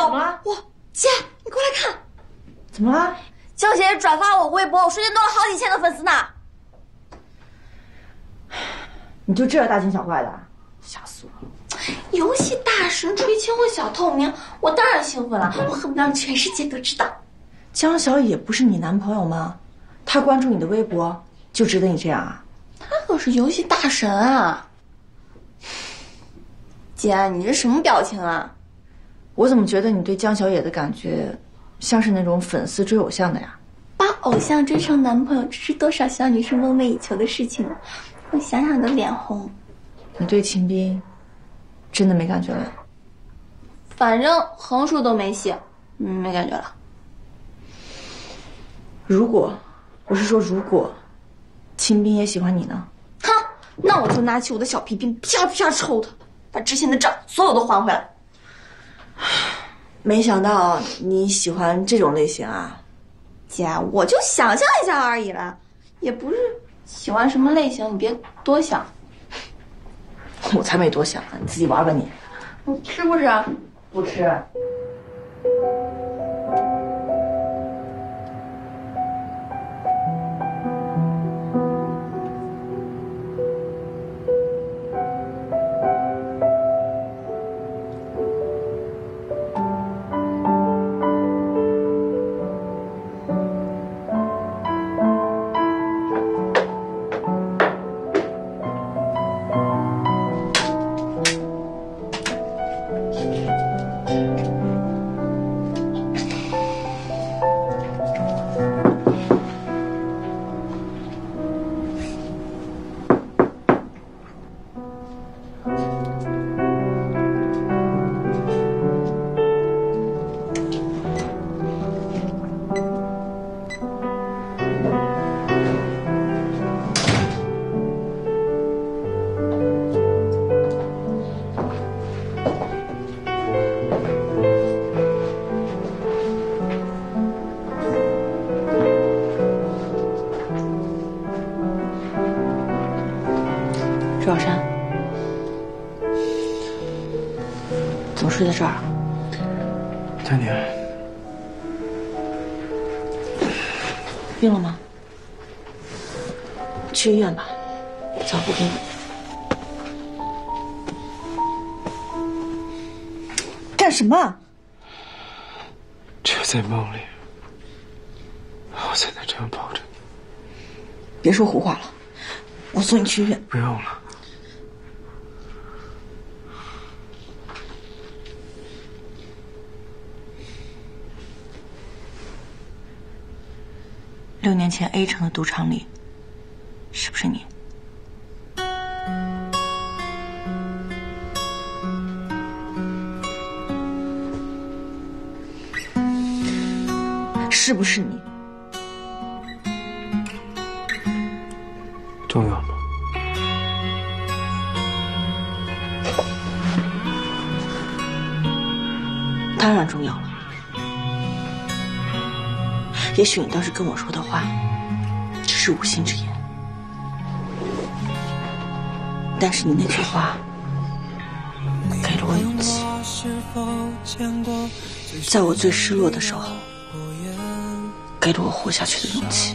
怎么了？哇，姐，你过来看。怎么了？江姐转发我微博，我瞬间多了好几千个粉丝呢。你就这大惊小怪的，吓死我了！游戏大神垂青我小透明，我当然兴奋了，我恨不得让全世界都知道。江小野不是你男朋友吗？他关注你的微博，就值得你这样啊？他可是游戏大神啊！姐，你这什么表情啊？我怎么觉得你对江小野的感觉，像是那种粉丝追偶像的呀？把偶像追成男朋友，这是多少小女生梦寐以求的事情啊！我想想都脸红。你对秦斌真的没感觉了？反正横竖都没戏，没感觉了。如果秦斌也喜欢你呢？哼，那我就拿起我的小皮鞭，啪啪抽他，把之前的账所有都还回来。没想到你喜欢这种类型啊！姐，我就想象一下而已了，也不是喜欢什么类型，你别多想。我才没多想呢，你自己玩吧你。你吃不吃？不吃。周小山，怎么睡在这儿？丹妮，病了吗？去医院吧，早不给你。干什么？只有在梦里，我才能这样抱着你。别说胡话了，我送你去医院。不用了。6年前 A 城的赌场里，是不是你？是不是你？重要吗？当然重要了。也许你当时跟我说的话只是无心之言，但是你那句话给了我勇气，在我最失落的时候给了我活下去的勇气。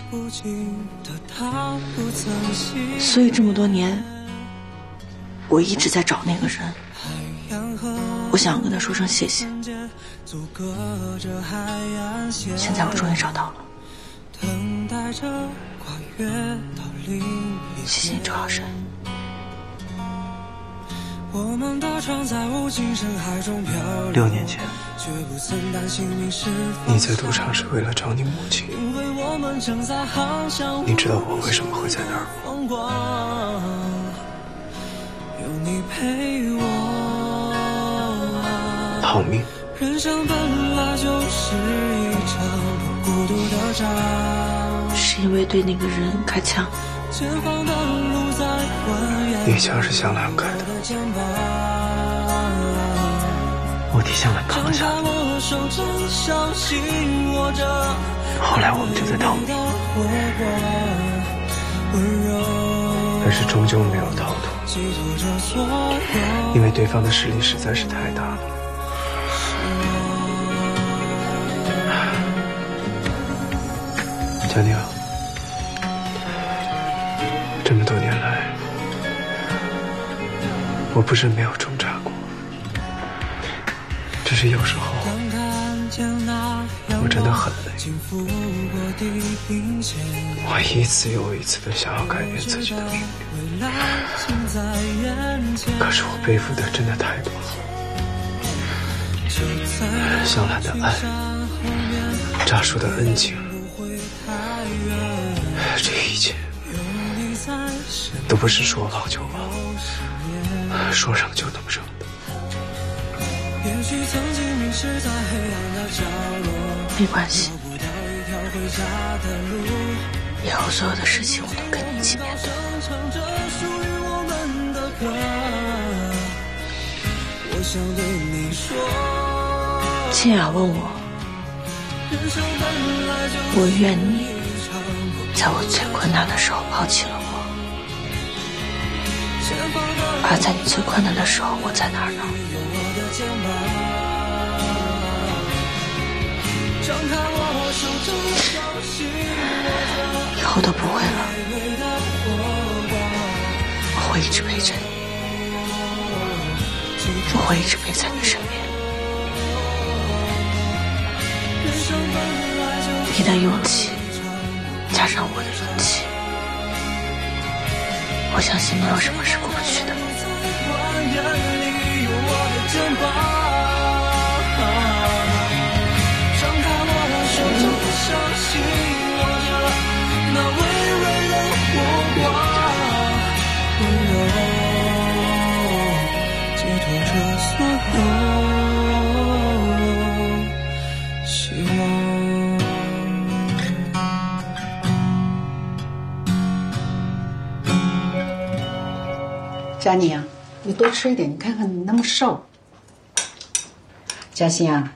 所以这么多年我一直在找那个人，我想跟他说声谢谢。现在我终于找到了，谢谢你，周小山。6年前，你在赌场是为了找你母亲。你知道我为什么会在那儿吗？逃命。人生本来就是一场孤独的仗，是因为对那个人开枪。那枪是向兰开的，我替向兰扛了下来。后来我们就在逃命，但是终究没有逃脱，因为对方的实力实在是太大了。小宁，这么多年来，我不是没有挣扎过，只是有时候我真的很累，我一次又一次的想要改变自己的命运，可是我背负的真的太多了。香兰的爱，扎叔的恩情，这一切都不是说忘就忘，说扔就能扔的。没关系，以后所有的事情我都跟你一起面对。清雅问我，我愿你在我最困难的时候抛弃了我，而在你最困难的时候我在哪儿呢？以后都不会了，我会一直陪着你，我会一直陪在你身边。你的勇气加上我的勇气，我相信没有什么是过不去的。佳妮啊，你多吃一点，你看看你那么瘦。嘉欣啊，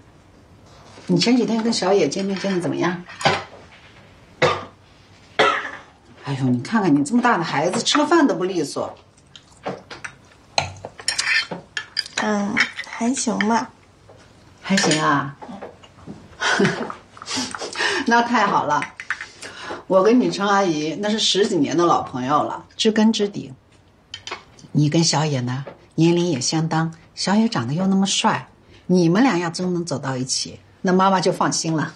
你前几天跟小野见面见的怎么样？哎呦，你看看你这么大的孩子，吃个饭都不利索。还行吧。还行啊。那太好了，我跟米成阿姨那是10几年的老朋友了，知根知底。你跟小野呢，年龄也相当，小野长得又那么帅，你们俩要真能走到一起，那妈妈就放心了。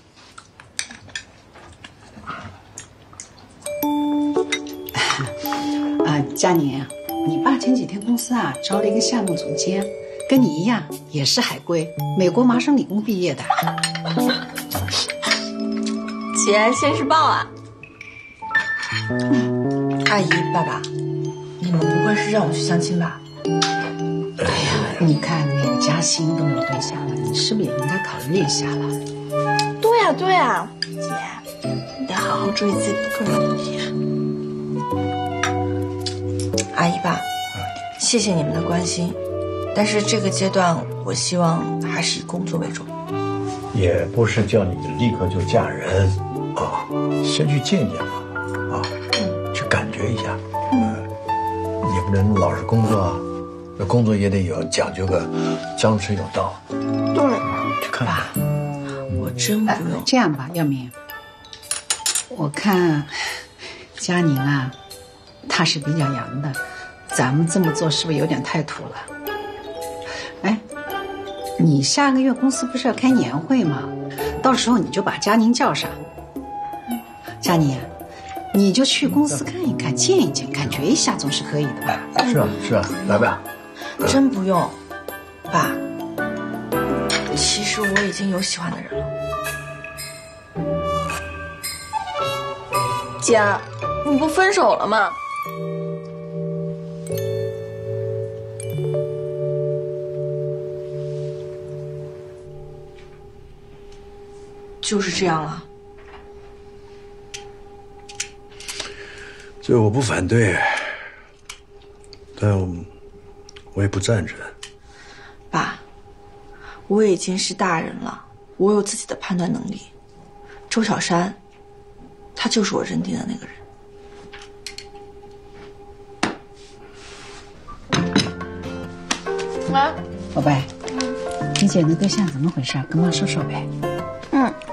佳宁，你爸前几天公司啊招了一个项目总监，跟你一样也是海归，美国麻省理工毕业的。姐，现世报啊！阿姨、爸爸，你们不会是让我去相亲吧？哎呀，你看那个嘉欣都有对象了，你是不是也应该考虑一下了？对呀，姐，你得好好注意自己的个人问题。阿姨爸，谢谢你们的关心，但是这个阶段我希望还是以工作为重。也不是叫你立刻就嫁人啊，先去见见吧，啊，去感觉一下，也不能老是工作啊，这工作也得有讲究个张弛有道。对，去看看。我真不用。这样吧，耀明，我看佳宁啊，他是比较洋的，咱们这么做是不是有点太土了？哎，你下个月公司不是要开年会吗？到时候你就把佳宁叫上。佳宁，你就去公司看一看，见一见，感觉一下总是可以的吧？是啊，来吧。真不用，爸。其实我已经有喜欢的人了。姐，你不分手了吗？就是这样了。这我不反对，但我也不赞成。爸，我已经是大人了，我有自己的判断能力。周小山，他就是我认定的那个人。妈，宝贝，你姐的对象怎么回事？跟妈说说呗。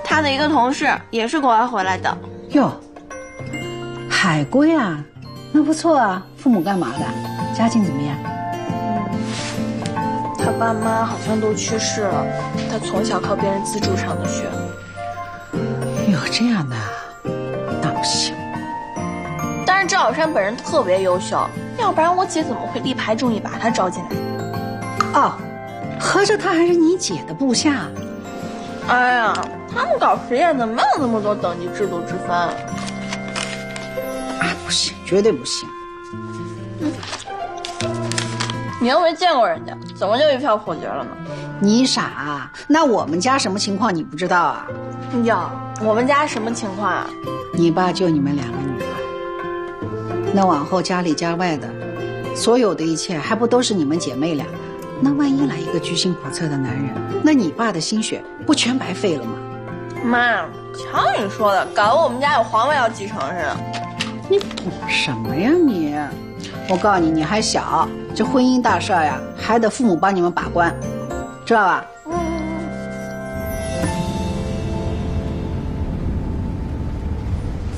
他的一个同事也是国外回来的，哟，海归啊，那不错啊。父母干嘛的？家境怎么样？他爸妈好像都去世了，他从小靠别人资助上的学。有这样的，那不行。但是赵小山本人特别优秀，要不然我姐怎么会力排众议把他招进来？哦，合着他还是你姐的部下？哎呀，他们搞实验的没有那么多等级制度之分。啊，不行，绝对不行。你又没见过人家，怎么就一票否决了呢？你傻啊？那我们家什么情况你不知道啊？呀，我们家什么情况啊？你爸就你们2个女儿，那往后家里家外的，所有的一切还不都是你们姐妹俩？那万一来一个居心叵测的男人，那你爸的心血不全白费了吗？妈，瞧你说的，搞得我们家有皇位要继承似的。你懂什么呀你？我告诉你，你还小，这婚姻大事呀，还得父母帮你们把关，知道吧？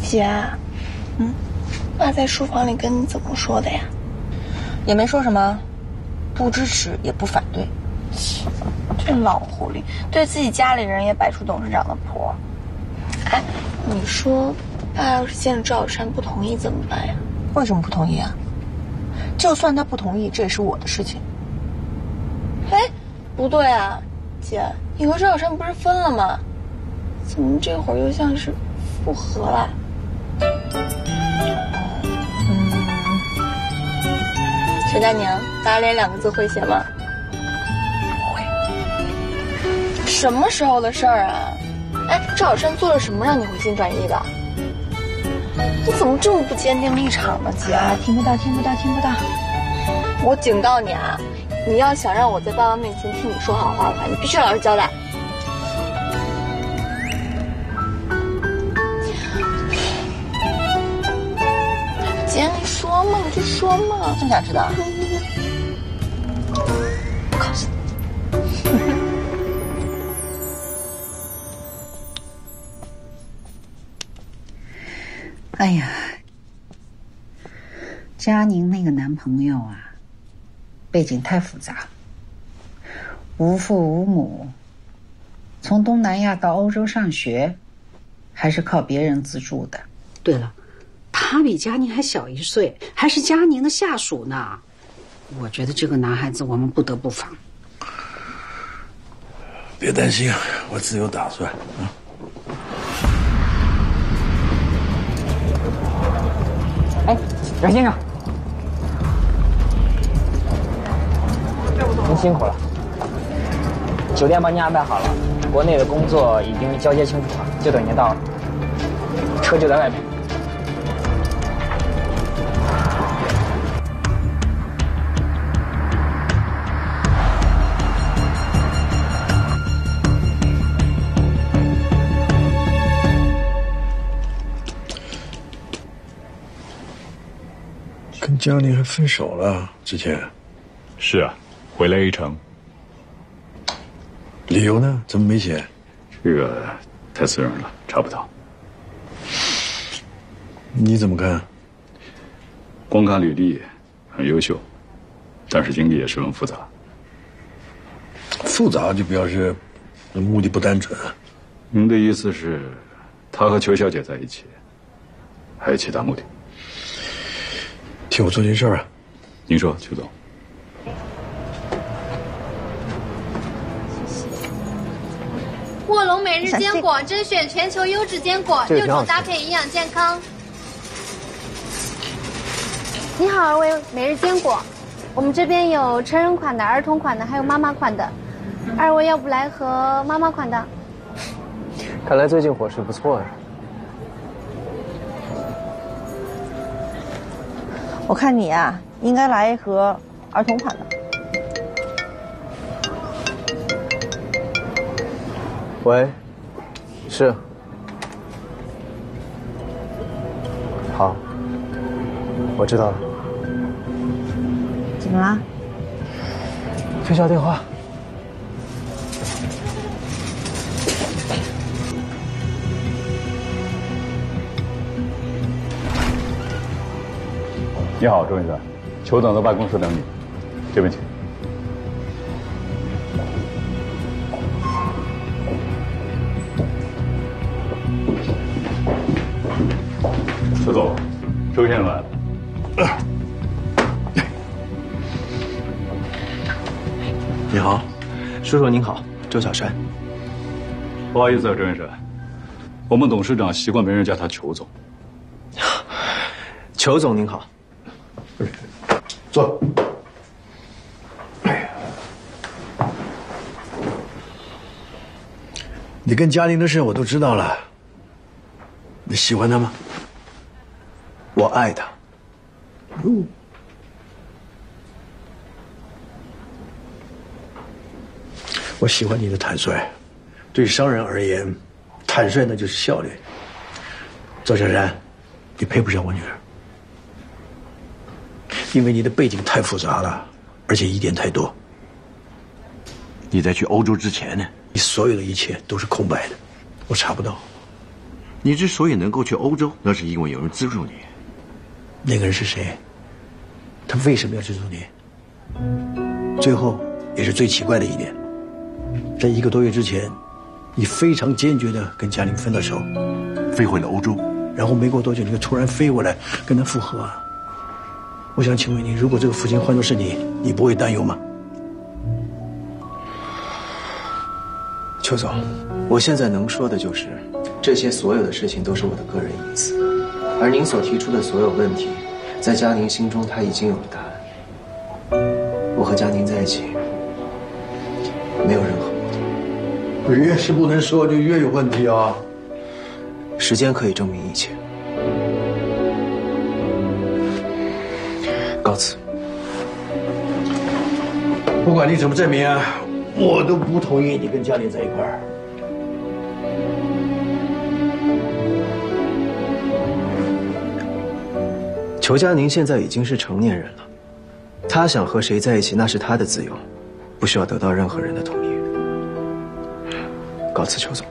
姐，爸在书房里跟你怎么说的呀？也没说什么，不支持也不反对。这老狐狸对自己家里人也摆出董事长的谱。哎，你说爸要是见了赵小山不同意怎么办呀？为什么不同意啊？就算他不同意，这也是我的事情。哎，不对啊，姐，你和赵小山不是分了吗？怎么这会儿又像是复合了？陈大娘，打脸2个字会写吗？会。什么时候的事儿啊？哎，赵小山做了什么让你回心转意的？你怎么这么不坚定立场呢，姐？听不到，听不到，听不到！我警告你啊，你要想让我在爸妈面前替你说好话的话，你必须老实交代。姐，你说嘛，你就说嘛。这么想知道？我告诉你。哎呀，佳宁那个男朋友啊，背景太复杂，无父无母，从东南亚到欧洲上学，还是靠别人资助的。对了，他比佳宁还小1岁，还是佳宁的下属呢。我觉得这个男孩子我们不得不防。别担心，我自有打算啊。哎，袁先生，您辛苦了。酒店帮您安排好了，国内的工作已经交接清楚了，就等您到了。车就在外面。跟佳宁还分手了？之前是啊，回来一程。理由呢？怎么没写？这个太私人了，查不到。你怎么看？光看履历很优秀，但是经历也十分复杂。复杂就表示目的不单纯。您的意思是，他和裘小姐在一起，还有其他目的？替我做件事啊！您说，裘总。卧龙每日坚果甄选全球优质坚果，6种搭配营养健康。你好，2位每日坚果，我们这边有成人款的、儿童款的，还有妈妈款的。2位要不来盒妈妈款的？看来最近伙食不错呀。我看你啊，应该来一盒儿童款的。喂，是。好，我知道了。怎么了？推销电话。你好，周先生，裘总在办公室等你，这边请。裘总，周先生来了。你好，叔叔您好，周小山。不好意思啊，周先生，我们董事长习惯别人叫他裘总。裘总您好，坐。你跟嘉玲的事我都知道了，你喜欢她吗？我爱他。我喜欢你的坦率，对商人而言，坦率那就是效率。赵小山，你配不上我女儿，因为你的背景太复杂了，而且疑点太多。你在去欧洲之前呢，你所有的一切都是空白的，我查不到。你之所以能够去欧洲，那是因为有人资助你。那个人是谁？他为什么要资助你？最后也是最奇怪的一点，在1个多月之前，你非常坚决地跟嘉玲分了手，飞回了欧洲，然后没过多久，你就突然飞回来跟他复合啊！我想请问你，如果这个父亲换作是你，你不会担忧吗？邱总，我现在能说的就是，这些所有的事情都是我的个人隐私，而您所提出的所有问题，在嘉宁心中他已经有了答案。我和嘉宁在一起，没有任何矛盾。越是不能说，就越有问题啊！时间可以证明一切。告辞。不管你怎么证明啊，我都不同意你跟嘉玲在一块儿。裘嘉宁现在已经是成年人了，他想和谁在一起那是他的自由，不需要得到任何人的同意。告辞，裘总。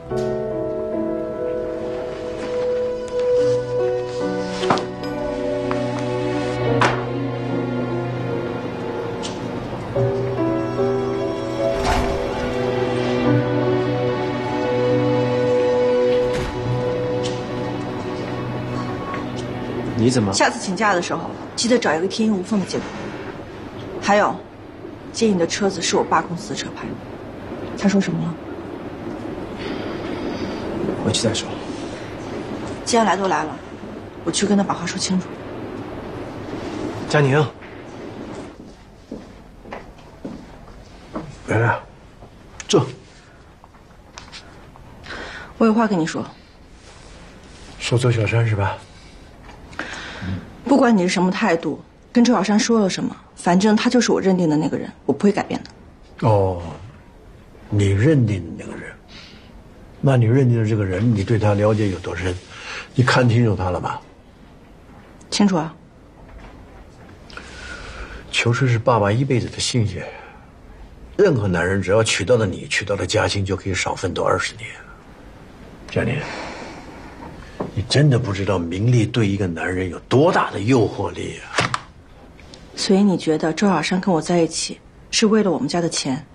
你怎么？下次请假的时候，记得找一个天衣无缝的借口。还有，借你的车子是我爸公司的车牌。他说什么了？回去再说。既然来都来了，我去跟他把话说清楚。嘉宁，来来，坐。我有话跟你说。说周小山是吧？不管你是什么态度，跟周小山说了什么，反正他就是我认定的那个人，我不会改变的。哦，你认定的那个人，那你认定的这个人，你对他了解有多深？你看清楚他了吗？清楚啊。裘氏是爸爸一辈子的心血，任何男人只要娶到了你，娶到了嘉兴，就可以少奋斗20年。嘉玲，你真的不知道名利对一个男人有多大的诱惑力啊！所以你觉得周小山跟我在一起是为了我们家的钱？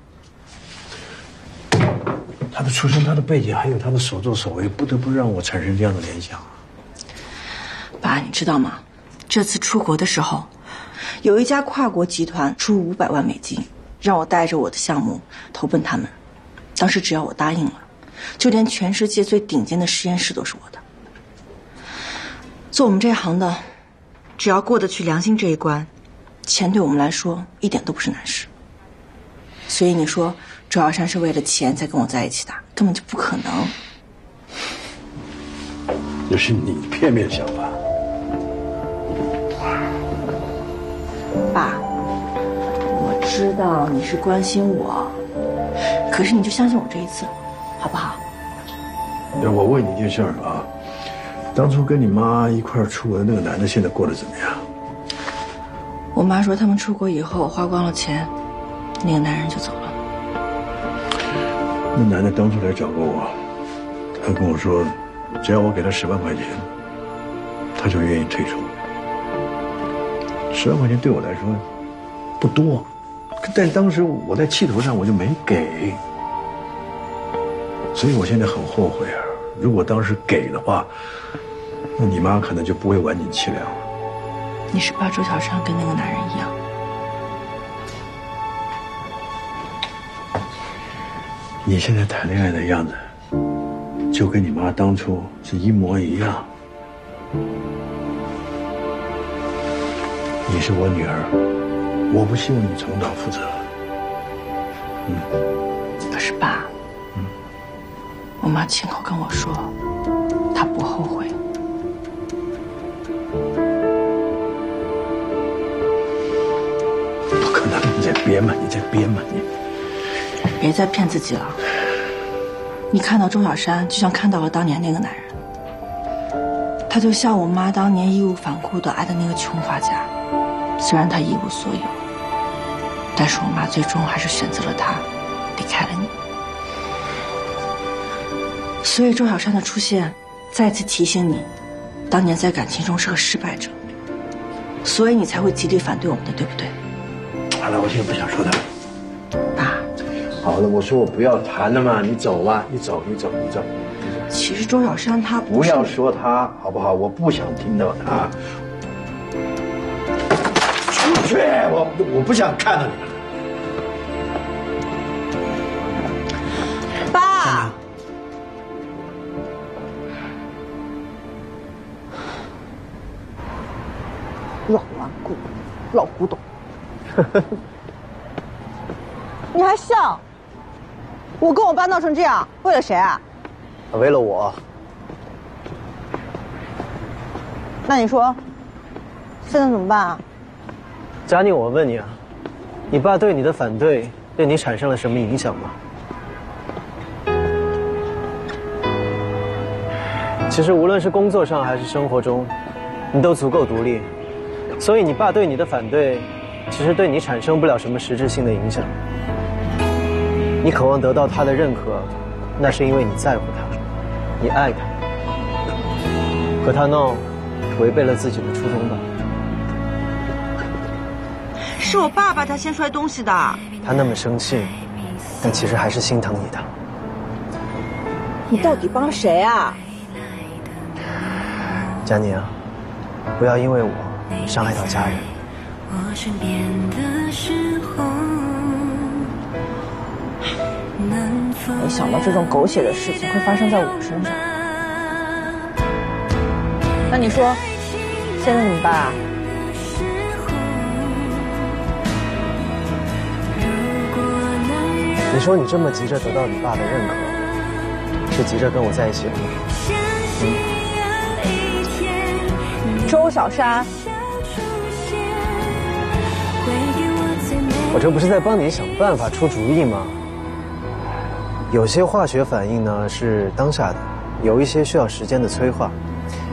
他的出身、他的背景，还有他的所作所为，不得不让我产生这样的联想。爸，你知道吗？这次出国的时候，有一家跨国集团出500万美金，让我带着我的项目投奔他们。当时只要我答应了，就连全世界最顶尖的实验室都是我的。做我们这行的，只要过得去良心这一关，钱对我们来说一点都不是难事。所以你说周小山是为了钱才跟我在一起的，根本就不可能。这是你片面想法。爸，我知道你是关心我，可是你就相信我这一次，好不好？我问你一件事儿啊，当初跟你妈一块儿出国的那个男的，现在过得怎么样？我妈说他们出国以后花光了钱，那个男人就走了。那男的当初来找过我，他跟我说，只要我给他10万块钱，他就愿意退出。10万块钱对我来说不多，但当时我在气头上我就没给，所以我现在很后悔啊。如果当时给的话，那你妈可能就不会晚景凄凉了。你是怕周小山跟那个男人一样？你现在谈恋爱的样子，就跟你妈当初是一模一样。你是我女儿，我不希望你重蹈覆辙。可是爸，我妈亲口跟我说，她不后悔。不可能，你在编吗？你在编吗？你别再骗自己了。你看到周小山，就像看到了当年那个男人。他就像我妈当年义无反顾的爱的那个穷画家，虽然他一无所有，但是我妈最终还是选择了他，离开了你。所以周小山的出现，再次提醒你，当年在感情中是个失败者，所以你才会极力反对我们的，对不对？好了，我现在不想说他了。爸，好了，我说我不要谈了嘛，你走吧，你走。其实周小山他不要说他好不好？我不想听到他。出去！我不想看到你了。爸。老顽固，老古董。你还笑？我跟我爸闹成这样，为了谁啊？为了我。那你说，现在怎么办啊？佳宁，我问你啊，你爸对你的反对对你产生了什么影响吗？其实无论是工作上还是生活中，你都足够独立，所以你爸对你的反对，其实对你产生不了什么实质性的影响。你渴望得到他的认可，那是因为你在乎他，你爱他。和他闹，违背了自己的初衷吧。是我爸爸他先摔东西的。他那么生气，但其实还是心疼你的。你到底帮谁啊？佳宁啊，不要因为我伤害到家人。没想到这种狗血的事情会发生在我身上。那你说，现在怎么办啊？你说你这么急着得到你爸的认可，是急着跟我在一起吗？周小山，我这不是在帮你想办法出主意吗？有些化学反应呢是当下的，有一些需要时间的催化。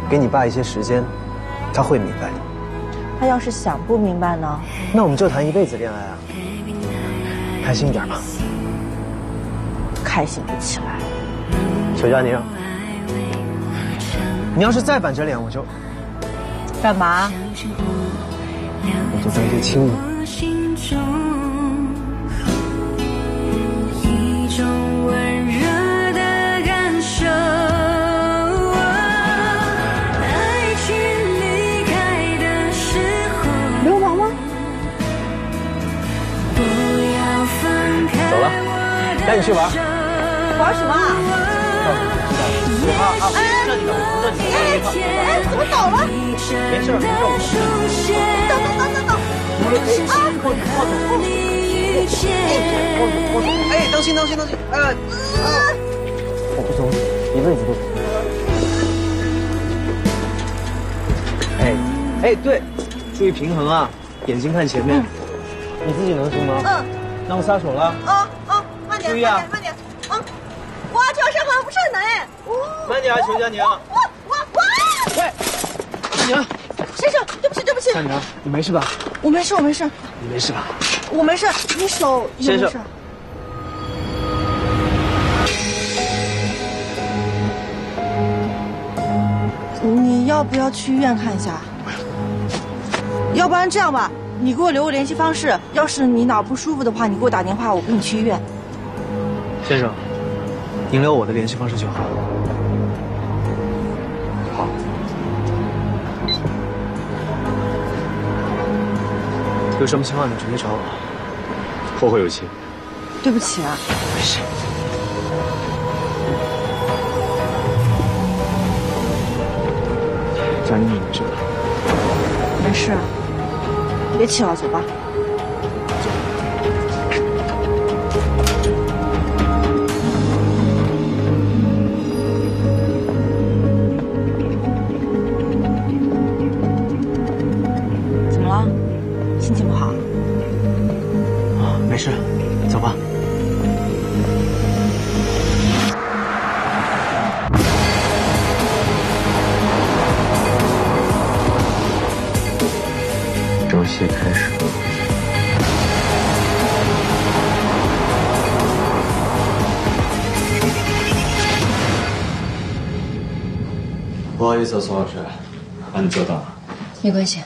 给你爸一些时间，他会明白的。他要是想不明白呢？那我们就谈一辈子恋爱啊！开心一点吧。开心不起来。邱佳宁，你要是再板着脸，我就干嘛？我就当街亲你。流氓吗？走了，赶紧去玩。玩什么啊？哎，这里的我扶着你。哎，怎么倒了？没事，扶着我。等。哎，当心！我不走，一辈子都不走。哎，对，注意平衡啊，眼睛看前面。你自己能行吗？那我撒手了。慢点，注意啊，慢点。哇，这小山好像不是很难哎。慢点啊，邱佳宁。喂，佳宁。先生，对不起。佳宁，你没事吧？我没事。你没事吧？我没事，你手有没事？先生，你要不要去医院看一下？要不然这样吧，你给我留个联系方式，要是你哪儿不舒服的话，你给我打电话，我跟你去医院。先生，您留我的联系方式就好。好。有什么情况你直接找我。后会有期。对不起啊。没事。佳妮，你没事吧？没事啊。别气了，走吧。怎么了？心情不好？啊，没事，走吧。朝夕开始了。不好意思，苏老师，把你久等了。没关系。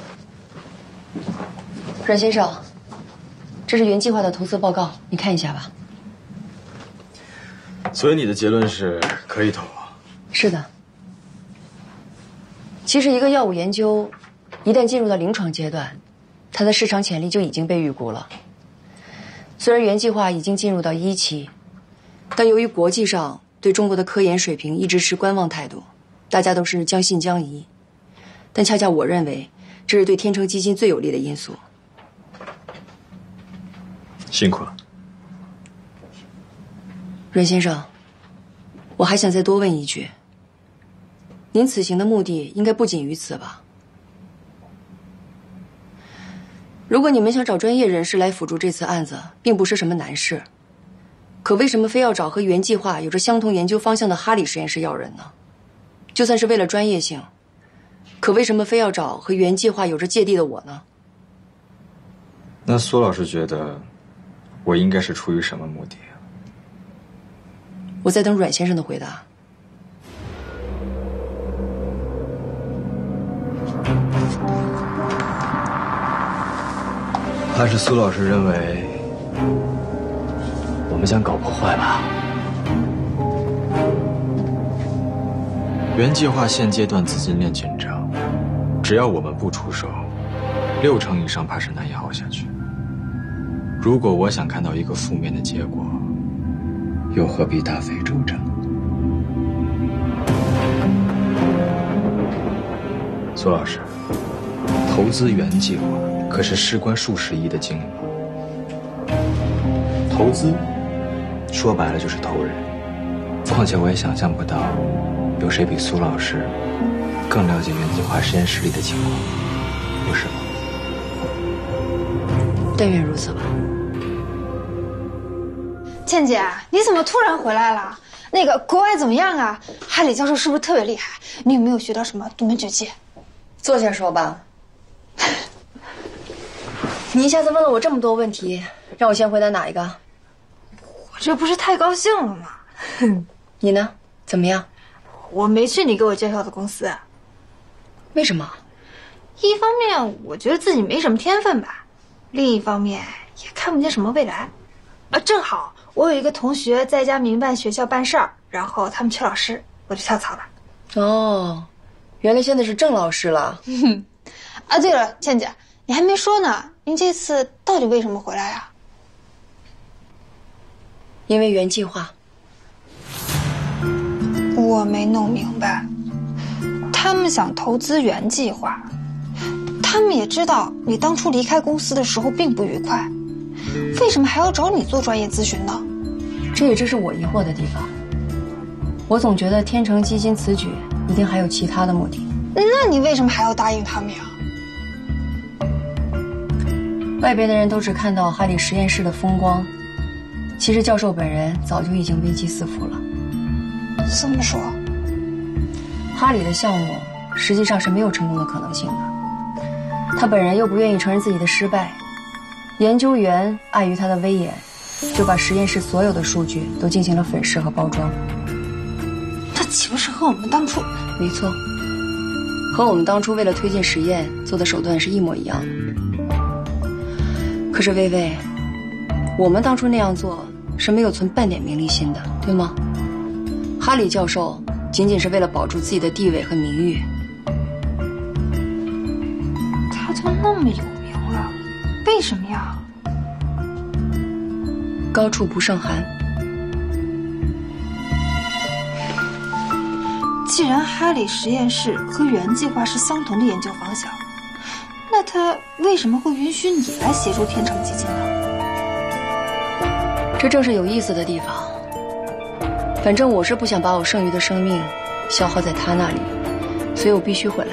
阮先生，这是原计划的投资报告，你看一下吧。所以你的结论是可以投？是的。其实一个药物研究，一旦进入到临床阶段，它的市场潜力就已经被预估了。虽然原计划已经进入到1期，但由于国际上对中国的科研水平一直持观望态度，大家都是将信将疑。但恰恰我认为，这是对天成基金最有利的因素。辛苦了。阮先生，我还想再多问一句，您此行的目的应该不仅于此吧？如果你们想找专业人士来辅助这次案子，并不是什么难事，可为什么非要找和原计划有着相同研究方向的哈里实验室要人呢？就算是为了专业性，可为什么非要找和原计划有着芥蒂的我呢？那苏老师觉得我应该是出于什么目的？我在等阮先生的回答。还是苏老师认为我们想搞破坏吧？原计划现阶段资金链紧张，只要我们不出手，6成以上怕是难以熬下去。如果我想看到一个负面的结果，又何必大费周章？苏老师，投资原计划可是事关数十亿的经营。投资说白了就是投人，况且我也想象不到有谁比苏老师更了解原计划实验室里的情况，不是吗？但愿如此吧。倩姐，你怎么突然回来了？那个国外怎么样啊？哈里教授是不是特别厉害？你有没有学到什么独门绝技？坐下说吧。你一下子问了我这么多问题，让我先回答哪一个？我这不是太高兴了吗？你呢？怎么样？我没去你给我介绍的公司。为什么？一方面我觉得自己没什么天分吧，另一方面也看不见什么未来。正好我有一个同学在一家民办学校办事儿，然后他们缺老师，我就跳槽了。哦，原来现在是郑老师了。对了，倩姐，你还没说呢，您这次到底为什么回来啊？因为原计划。我没弄明白，他们想投资原计划，他们也知道你当初离开公司的时候并不愉快，为什么还要找你做专业咨询呢？这也正是我疑惑的地方。我总觉得天成基金此举一定还有其他的目的。那你为什么还要答应他们呀？外边的人都只看到哈里实验室的风光，其实教授本人早就已经危机四伏了。怎么说？哈里的项目实际上是没有成功的可能性的，他本人又不愿意承认自己的失败，研究员碍于他的威严，就把实验室所有的数据都进行了粉饰和包装。这岂不是和我们当初……没错，和我们当初为了推进实验做的手段是一模一样的。可是薇薇，我们当初那样做是没有存半点名利心的，对吗？哈里教授仅仅是为了保住自己的地位和名誉。他都那么有名了，为什么呀？高处不胜寒。既然哈里实验室和原计划是相同的研究方向，那他为什么会允许你来协助天成基金呢？这正是有意思的地方。反正我是不想把我剩余的生命消耗在他那里，所以我必须回来。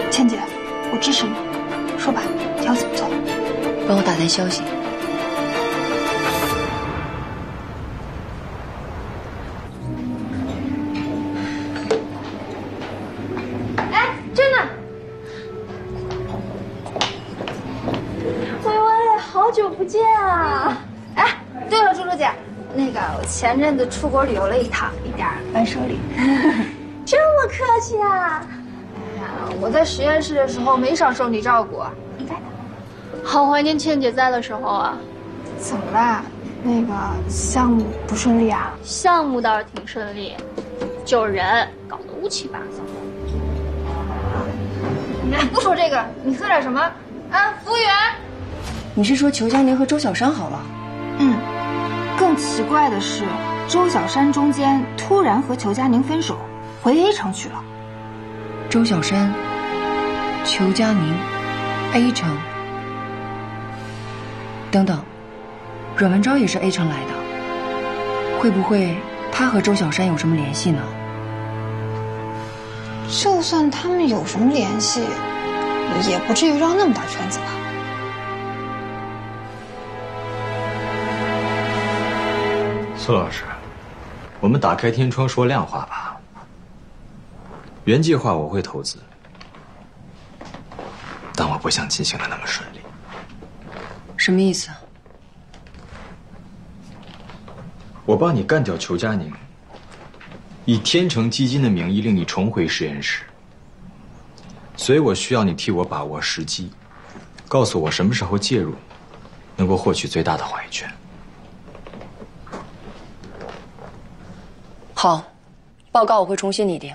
倩姐，我支持你，说吧，你要怎么做？帮我打探消息。哎，真的。薇薇，好久不见啊！哎，对了，猪猪姐，那个我前阵子出国旅游了一趟，一点伴手礼。这么客气啊！我在实验室的时候没少受你照顾，应该的。好怀念倩姐在的时候啊！怎么啦？那个项目不顺利啊？项目倒是挺顺利，就是人搞得乌七八糟。不说这个，你喝点什么？啊，服务员。你是说裘佳宁和周小山好了？嗯。更奇怪的是，周小山中间突然和裘佳宁分手，回 A 城去了。周小山、裘佳宁、A 城，等等，阮文昭也是 A 城来的，会不会他和周小山有什么联系呢？就算他们有什么联系，也不至于绕那么大圈子吧。苏老师，我们打开天窗说亮话吧。原计划我会投资，但我不想进行的那么顺利。什么意思？我帮你干掉裘佳宁，以天成基金的名义令你重回实验室，所以我需要你替我把握时机，告诉我什么时候介入，能够获取最大的话语权。好，报告我会重新拟定。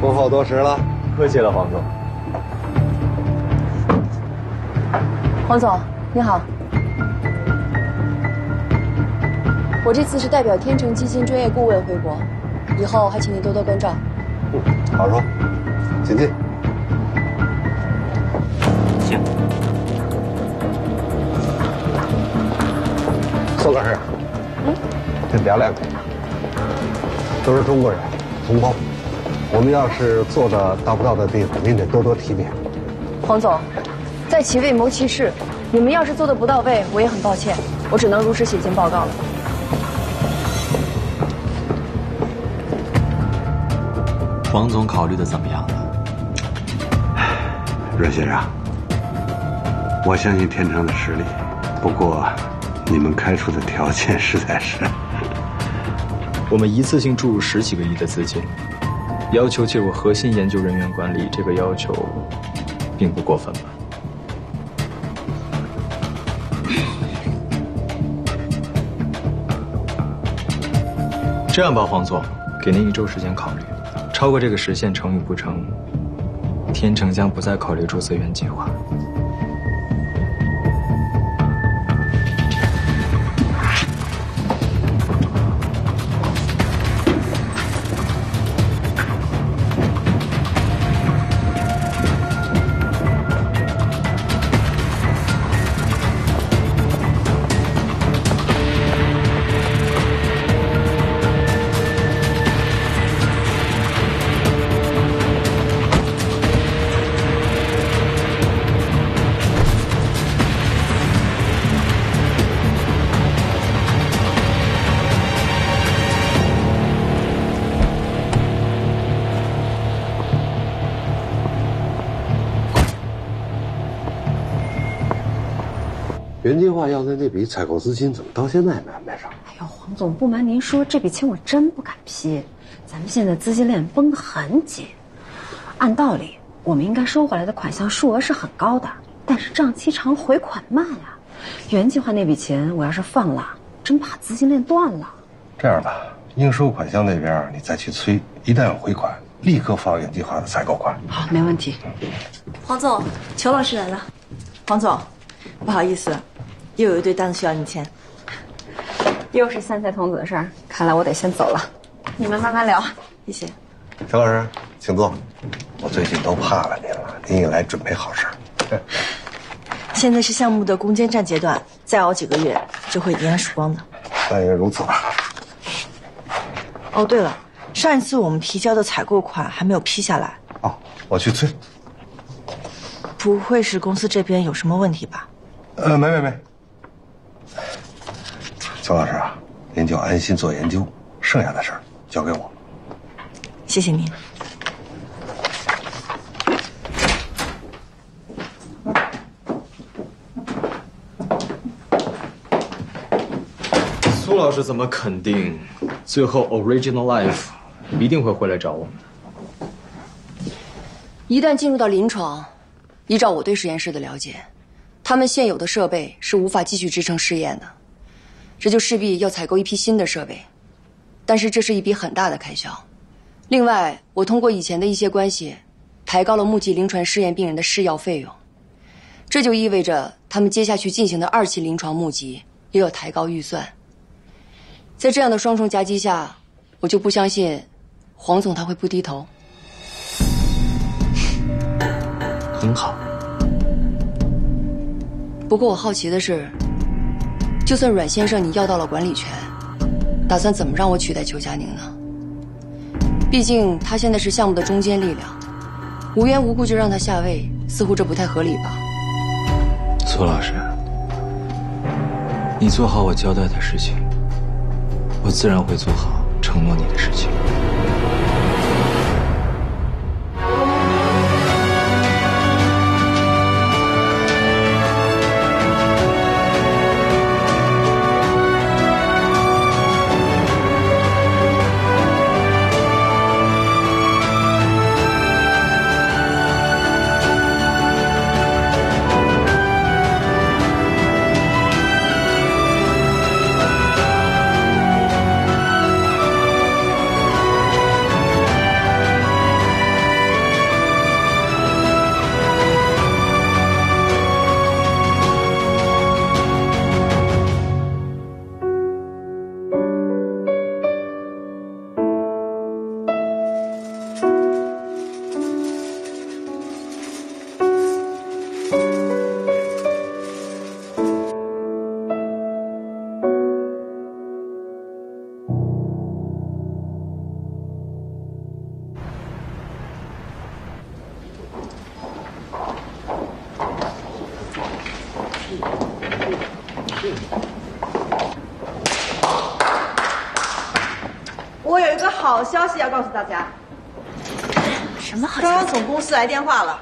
恭候多时了，客气了，黄总。黄总，你好。我这次是代表天成基金专业顾问回国，以后还请您多多关照。好说，请进。行。宋老师，先聊两句。都是中国人，同胞。我们要是做的达不到的地方，您得多多体面。黄总，在其位谋其事，你们要是做的不到位，我也很抱歉，我只能如实写进报告了。黄总考虑的怎么样了？阮先生，我相信天成的实力，不过你们开出的条件实在是……我们一次性注入10几个亿的资金，要求介入核心研究人员管理，这个要求并不过分吧？这样吧，黄总，给您1周时间考虑。超过这个时限，成与不成，天成将不再考虑注资原计划。原计划要的那笔采购资金怎么到现在没安排上？哎呦，黄总，不瞒您说，这笔钱我真不敢批。咱们现在资金链绷得很紧，按道理我们应该收回来的款项数额是很高的，但是账期长，回款慢呀。原计划那笔钱我要是放了，真怕资金链断了。这样吧，应收款项那边你再去催，一旦有回款，立刻放原计划的采购款。好，没问题。黄总，裘老师来了。黄总，不好意思，又有一堆单子需要你签。又是三菜童子的事儿，看来我得先走了。你们慢慢聊，谢谢。陈老师，请坐。我最近都怕了您了，您一来准备好事。现在是项目的攻坚战阶段，再熬几个月就会银安曙光的。但愿如此吧。哦，对了，上一次我们提交的采购款还没有批下来。哦，我去催。不会是公司这边有什么问题吧？没。邱老师啊，您就安心做研究，剩下的事儿交给我。谢谢您。苏老师怎么肯定最后 Original Life 一定会回来找我们？一旦进入到临床，依照我对实验室的了解，他们现有的设备是无法继续支撑试验的，这就势必要采购一批新的设备，但是这是一笔很大的开销。另外，我通过以前的一些关系，抬高了目击临床试验病人的试药费用，这就意味着他们接下去进行的2期临床目击也有抬高预算。在这样的双重夹击下，我就不相信黄总他会不低头。很好。不过我好奇的是，就算阮先生你要到了管理权，打算怎么让我取代裘佳宁呢？毕竟他现在是项目的中坚力量，无缘无故就让他下位，似乎这不太合理吧？苏老师，你做好我交代的事情，我自然会做好承诺你的事情。我有一个好消息要告诉大家。什么好消息？刚刚总公司来电话了，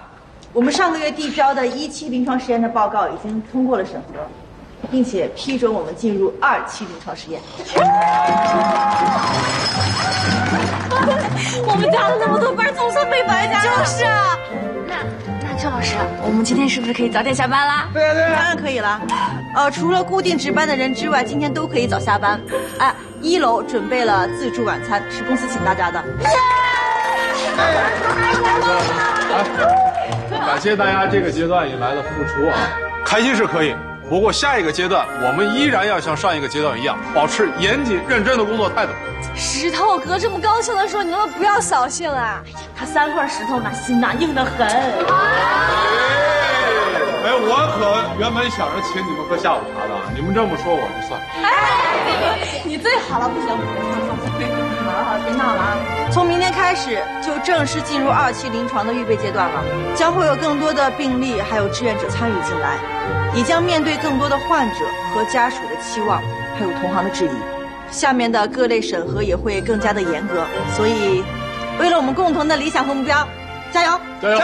我们上个月递交的1期临床实验的报告已经通过了审核，并且批准我们进入2期临床实验。我们加了那么多班，总算没白加了。就是啊。那邱老师，我们今天是不是可以早点下班啦？对啊，当然可以了。除了固定值班的人之外，今天都可以早下班。哎，1楼准备了自助晚餐，是公司请大家的。感谢大家这个阶段以来的付出啊，开心是可以，不过下一个阶段我们依然要像上一个阶段一样，保持严谨认真的工作态度。石头哥这么高兴的说，你能不能不要扫兴啊？他3块石头呢，心呐硬得很。哎，我可原本想着请你们喝下午茶的，你们这么说我就算了。哎，你最好了，不行，好了，别闹了啊！从明天开始就正式进入2期临床的预备阶段了，将会有更多的病例还有志愿者参与进来，也将面对更多的患者和家属的期望，还有同行的质疑。下面的各类审核也会更加的严格，所以为了我们共同的理想和目标，加油！加油！